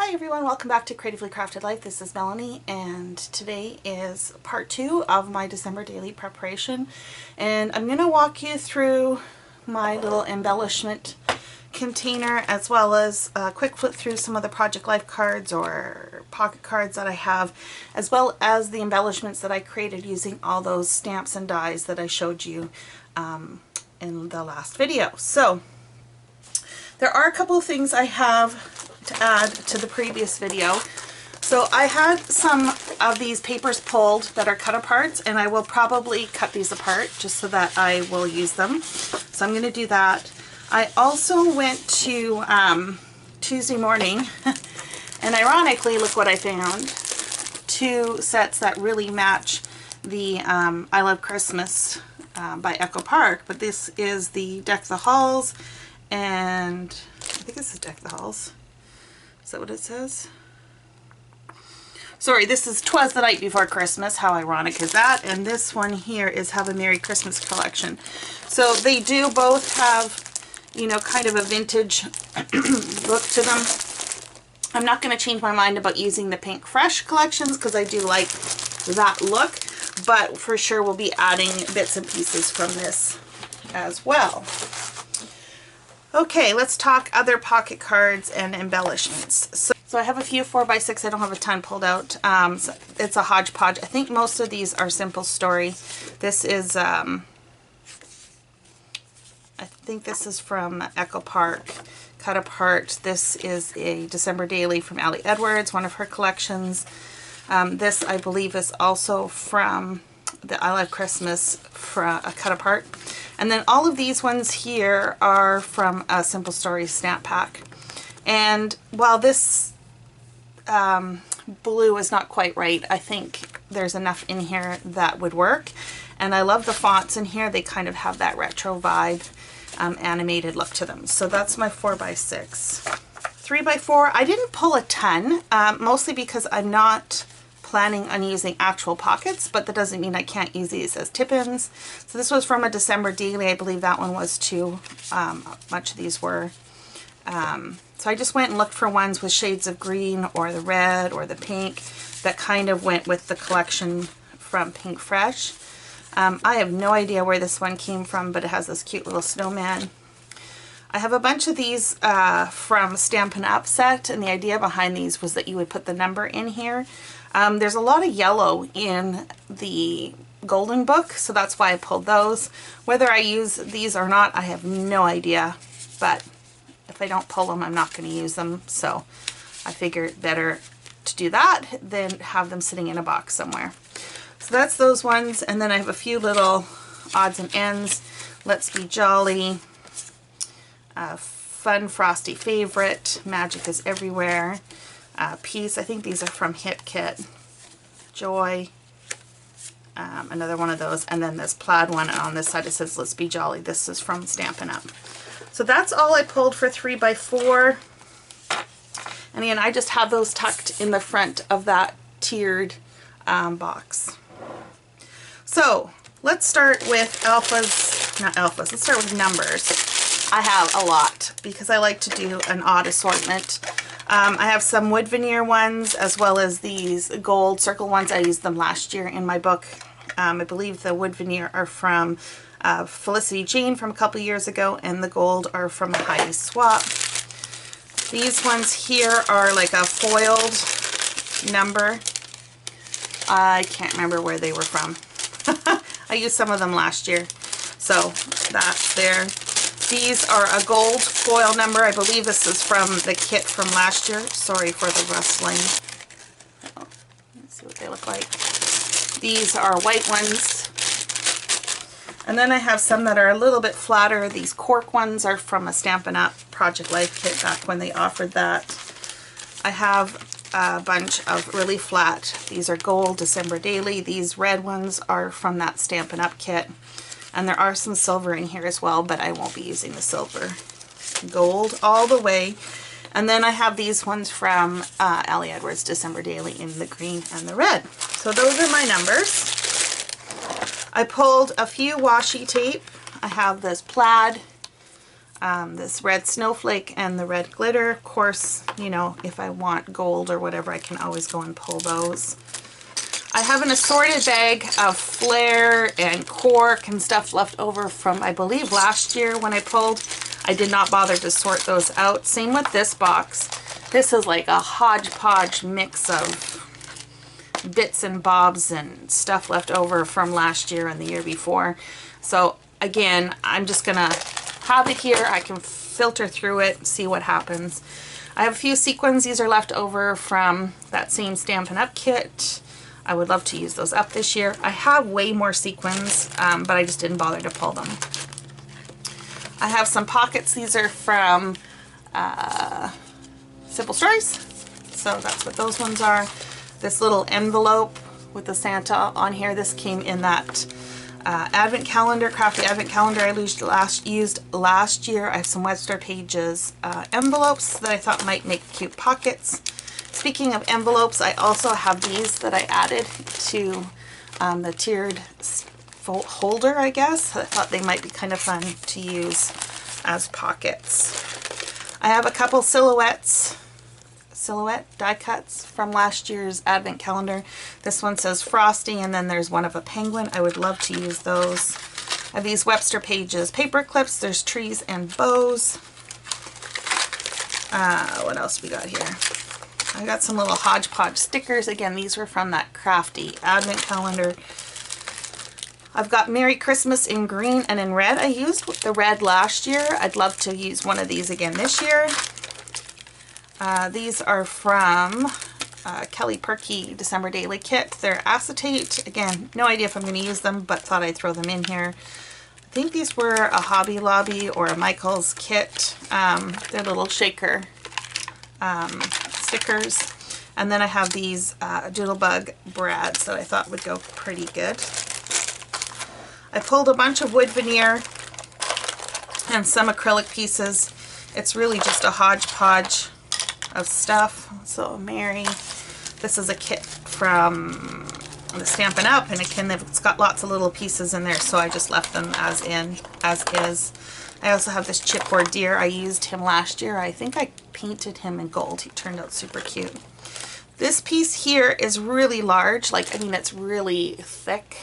Hi everyone, welcome back to Creatively Crafted Life. This is Melanie and today is part 2 of my December daily preparation, and I'm going to walk you through my little embellishment container as well as a quick flip through some of the Project Life cards or pocket cards that I have, as well as the embellishments that I created using all those stamps and dies that I showed you in the last video. So there are a couple of things I have to add to the previous video. So I had some of these papers pulled that are cut apart, and I will probably cut these apart just so that I will use them. So I'm going to do that. I also went to Tuesday morning and ironically, look what I found. 2 sets that really match the I Love Christmas by Echo Park, but this is the Deck the Halls, and I think this is Deck the Halls. Is that what it says? Sorry, this is 'Twas the Night Before Christmas. How ironic is that? And this one here is Have a Merry Christmas collection. So they do both have, you know, kind of a vintage look to them. I'm not going to change my mind about using the Pink Fresh collections because I do like that look, but for sure we'll be adding bits and pieces from this as well. Okay, let's talk other pocket cards and embellishments. So I have a few 4x6. I don't have a ton pulled out. So it's a hodgepodge. I think most of these are Simple Story. This is, I think this is from Echo Park, cut apart. This is a December Daily from Allie Edwards, one of her collections. This, I believe, is also from the I Love Christmas cut apart. And then all of these ones here are from a Simple Stories snap pack. And while this blue is not quite right, I think there's enough in here that would work. And I love the fonts in here. They kind of have that retro vibe, animated look to them. So that's my 4x6. 3x4, I didn't pull a ton, mostly because I'm not planning on using actual pockets, but that doesn't mean I can't use these as tip-ins. So this was from a December Daily. I believe that one was too. Much of these were. So I just went and looked for ones with shades of green or the red or the pink that kind of went with the collection from Pink Fresh. I have no idea where this one came from, but it has this cute little snowman. I have a bunch of these from Stampin' Up set, and the idea behind these was that you would put the number in here. There's a lot of yellow in the golden book, so that's why I pulled those. Whether I use these or not, I have no idea, but if I don't pull them, I'm not going to use them, so I figured better to do that than have them sitting in a box somewhere. So that's those ones, and then I have a few little odds and ends. Let's Be Jolly, Fun Frosty Favorite, Magic is Everywhere, Peace, I think these are from Hit Kit, Joy, another one of those, and then this plaid one, and on this side it says Let's Be Jolly. This is from Stampin' Up. So that's all I pulled for 3x4, and again, I just have those tucked in the front of that tiered box. So let's start with let's start with numbers. I have a lot because I like to do an odd assortment. I have some wood veneer ones as well as these gold circle ones. I used them last year in my book. I believe the wood veneer are from Felicity Jane from a couple years ago, and the gold are from Heidi Swap. These ones here are like a foiled number. I can't remember where they were from. I used some of them last year, so that's there. These are a gold foil number. I believe this is from the kit from last year. Sorry for the rustling. Oh, let's see what they look like. These are white ones. And then I have some that are a little bit flatter. These cork ones are from a Stampin' Up! Project Life kit back when they offered that. I have a bunch of really flat. These are gold December Daily. These red ones are from that Stampin' Up! Kit. And there are some silver in here as well, but I won't be using the silver. Gold all the way. And then I have these ones from Allie Edwards December Daily in the green and the red. So those are my numbers. I pulled a few washi tape. I have this plaid this red snowflake and the red glitter. Of course, you know, if I want gold or whatever, I can always go and pull those. I have an assorted bag of flare and cork and stuff left over from, I believe, last year when I pulled. I did not bother to sort those out. Same with this box. This is like a hodgepodge mix of bits and bobs and stuff left over from last year and the year before. So again, I'm just gonna have it here. I can filter through it, see what happens. I have a few sequins. These are left over from that same Stampin' Up kit. I would love to use those up this year. I have way more sequins, but I just didn't bother to pull them. I have some pockets. These are from Simple Stories. So that's what those ones are. This little envelope with the Santa on here. This came in that advent calendar, crafty advent calendar I used last year. I have some Webster Pages envelopes that I thought might make cute pockets. Speaking of envelopes, I also have these that I added to the tiered holder, I guess. I thought they might be kind of fun to use as pockets. I have a couple silhouette die cuts from last year's advent calendar. This one says Frosty, and then there's one of a penguin. I would love to use those. I have these Webster Pages paper clips. There's trees and bows. What else we got here? I got some little hodgepodge stickers. Again, these were from that crafty advent calendar. I've got Merry Christmas in green and in red. I used the red last year. I'd love to use one of these again this year. These are from Kelly Perky December Daily Kit. They're acetate. Again, no idea if I'm going to use them, but thought I'd throw them in here. I think these were a Hobby Lobby or a Michael's kit. They're little shaker stickers. And then I have these Doodlebug brads that I thought would go pretty good. I pulled a bunch of wood veneer and some acrylic pieces. It's really just a hodgepodge of stuff. So Mary, this is a kit from the Stampin' Up, and again, it's got lots of little pieces in there, so I just left them as is. I also have this chipboard deer. I used him last year. I think I painted him in gold. He turned out super cute. This piece here is really large. Like, I mean, it's really thick.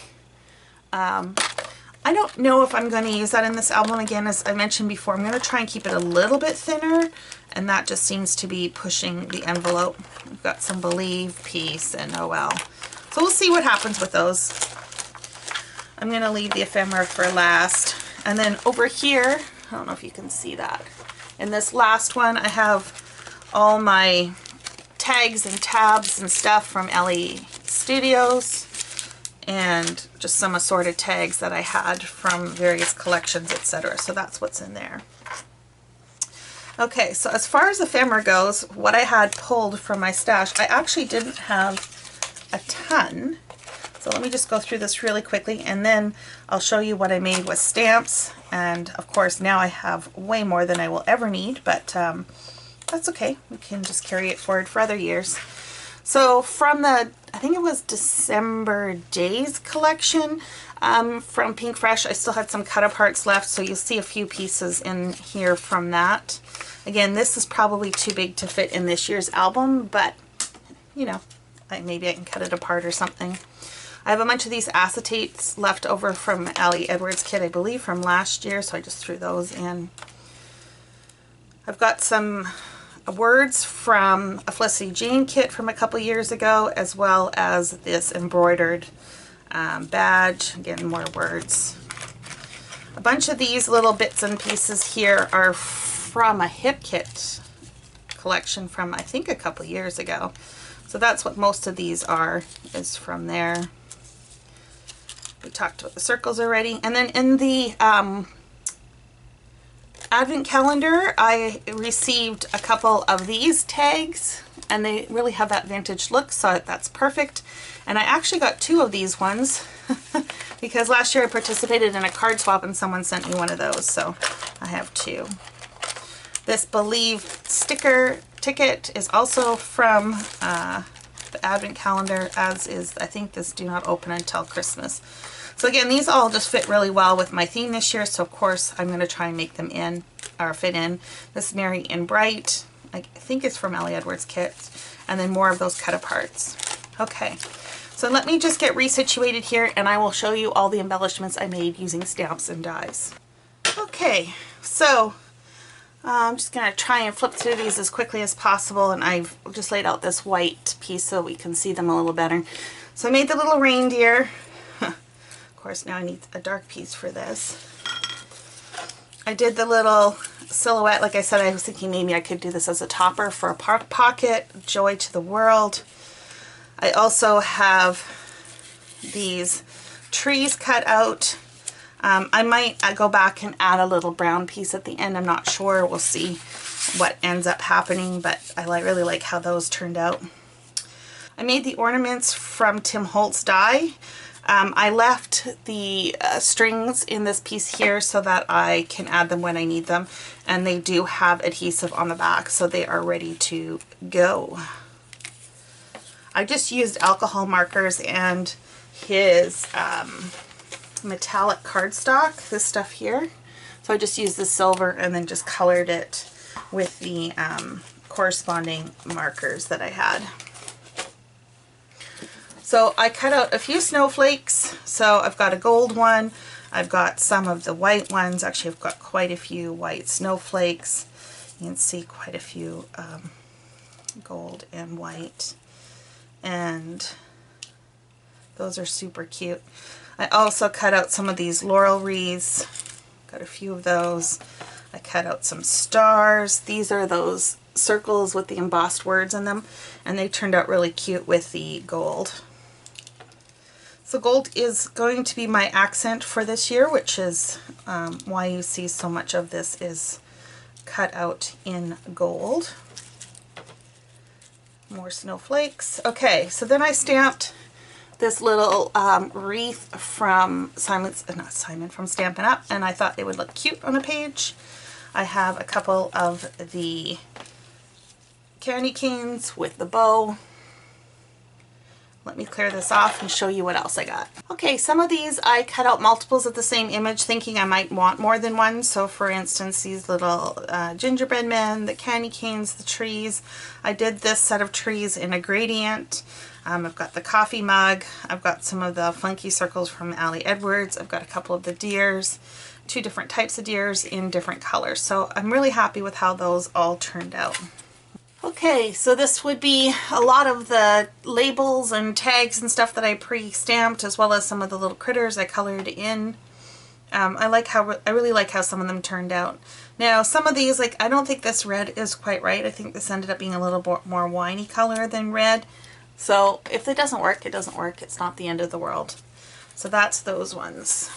I don't know if I'm going to use that in this album. Again, as I mentioned before, I'm going to try and keep it a little bit thinner, and that just seems to be pushing the envelope. We've got some Believe, Peace, and Noel. So we'll see what happens with those. I'm going to leave the ephemera for last. And then over here, I don't know if you can see that. In this last one, I have all my tags and tabs and stuff from LE Studios, and just some assorted tags that I had from various collections, etc. So that's what's in there. Okay, so as far as ephemera goes, what I had pulled from my stash, I actually didn't have a ton. So let me just go through this really quickly, and then I'll show you what I made with stamps. And of course, now I have way more than I will ever need, but that's okay. We can just carry it forward for other years. So from the, I think it was December Days collection from Pink Fresh, I still had some cut aparts left, so you'll see a few pieces in here from that. Again, this is probably too big to fit in this year's album, but you know, maybe I can cut it apart or something. I have a bunch of these acetates left over from Allie Edwards' kit, I believe from last year, so I just threw those in. I've got some words from a Felicity Jane kit from a couple years ago, as well as this embroidered badge. Again, more words. A bunch of these little bits and pieces here are from a hip kit collection from, I think, a couple years ago. So that's what most of these are, is from there. We talked about the circles already. And then in the Advent calendar, I received a couple of these tags, and they really have that vintage look, so that's perfect. And I actually got two of these ones because last year I participated in a card swap and someone sent me one of those, so I have two. This Believe sticker ticket is also from the Advent calendar, as is, I think, this Do Not Open Until Christmas. So again, these all just fit really well with my theme this year, so of course I'm going to try and make them in, or fit in. This Merry in Bright, I think it's from Ellie Edwards kits, and then more of those cut aparts. Okay, so let me just get resituated here and I will show you all the embellishments I made using stamps and dies. Okay, so I'm just going to try and flip through these as quickly as possible, and I've just laid out this white piece so we can see them a little better. So I made the little reindeer. Of course, now I need a dark piece for this. I did the little silhouette. Like I said, I was thinking maybe I could do this as a topper for a pocket. Joy to the world. I also have these trees cut out. I might go back and add a little brown piece at the end. I'm not sure. We'll see what ends up happening, but I really like how those turned out. I made the ornaments from Tim Holtz die. I left the strings in this piece here so that I can add them when I need them, and they do have adhesive on the back, so they are ready to go. I just used alcohol markers and his metallic cardstock, this stuff here. So I just used the silver and then just colored it with the corresponding markers that I had. So I cut out a few snowflakes. So I've got a gold one, I've got some of the white ones. Actually, I've got quite a few white snowflakes. You can see quite a few gold and white, and those are super cute. I also cut out some of these laurel wreaths, got a few of those. I cut out some stars. These are those circles with the embossed words in them, and they turned out really cute with the gold. So gold is going to be my accent for this year, which is why you see so much of this is cut out in gold. More snowflakes. Okay, so then I stamped this little wreath from from Stampin' Up, and I thought it would look cute on a page. I have a couple of the candy canes with the bow. Let me clear this off and show you what else I got. Okay, some of these I cut out multiples of the same image thinking I might want more than one. So for instance, these little gingerbread men, the candy canes, the trees. I did this set of trees in a gradient. I've got the coffee mug. I've got some of the funky circles from Ellie Edwards. I've got a couple of the deers, two different types of deers in different colors. So I'm really happy with how those all turned out. Okay, so this would be a lot of the labels and tags and stuff that I pre-stamped, as well as some of the little critters I colored in. I really like how some of them turned out. Now, some of these, like, I don't think this red is quite right. I think this ended up being a little more winey color than red. So if it doesn't work, it doesn't work. It's not the end of the world. So that's those ones.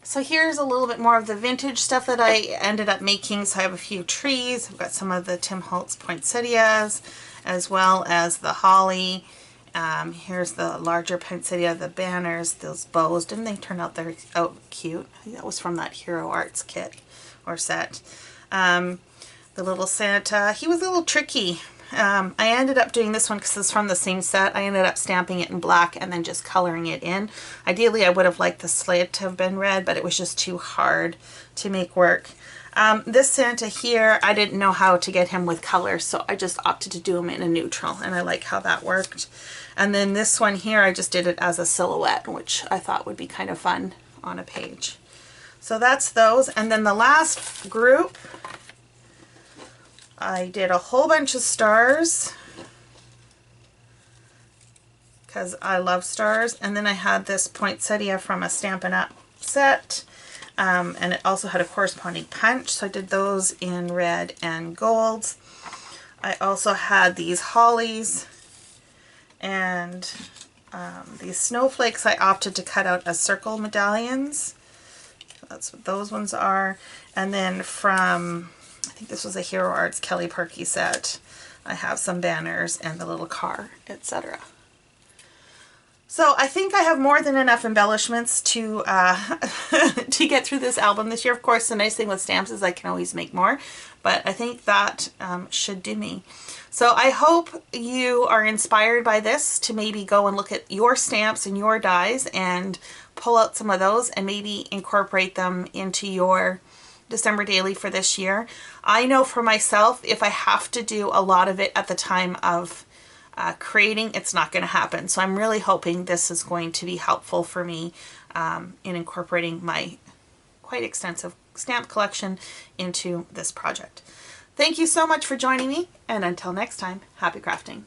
So here's a little bit more of the vintage stuff that I ended up making. So I have a few trees. I've got some of the Tim Holtz poinsettias, as well as the holly. Here's the larger poinsettia, the banners, those bows. Didn't they turn out cute? I think that was from that Hero Arts kit or set. The little Santa, he was a little tricky. I ended up doing this one because it's from the same set. I ended up stamping it in black and then just coloring it in. Ideally, I would have liked the slate to have been red, but it was just too hard to make work. This Santa here, I didn't know how to get him with color, so I just opted to do him in a neutral, and I like how that worked. And then this one here, I just did it as a silhouette, which I thought would be kind of fun on a page. So that's those. And then the last group, I did a whole bunch of stars because I love stars. And then I had this poinsettia from a Stampin' Up set. And it also had a corresponding punch. So I did those in red and gold. I also had these hollies and these snowflakes I opted to cut out as circle medallions. That's what those ones are. And then from, I think this was a Hero Arts Kelly Perky set, I have some banners and the little car, etc. So I think I have more than enough embellishments to to get through this album this year. Of course, the nice thing with stamps is I can always make more, but I think that should do me. So I hope you are inspired by this to maybe go and look at your stamps and your dies and pull out some of those and maybe incorporate them into your December daily for this year. I know for myself, if I have to do a lot of it at the time of creating, it's not going to happen. So I'm really hoping this is going to be helpful for me in incorporating my quite extensive stamp collection into this project. Thank you so much for joining me, and until next time, happy crafting.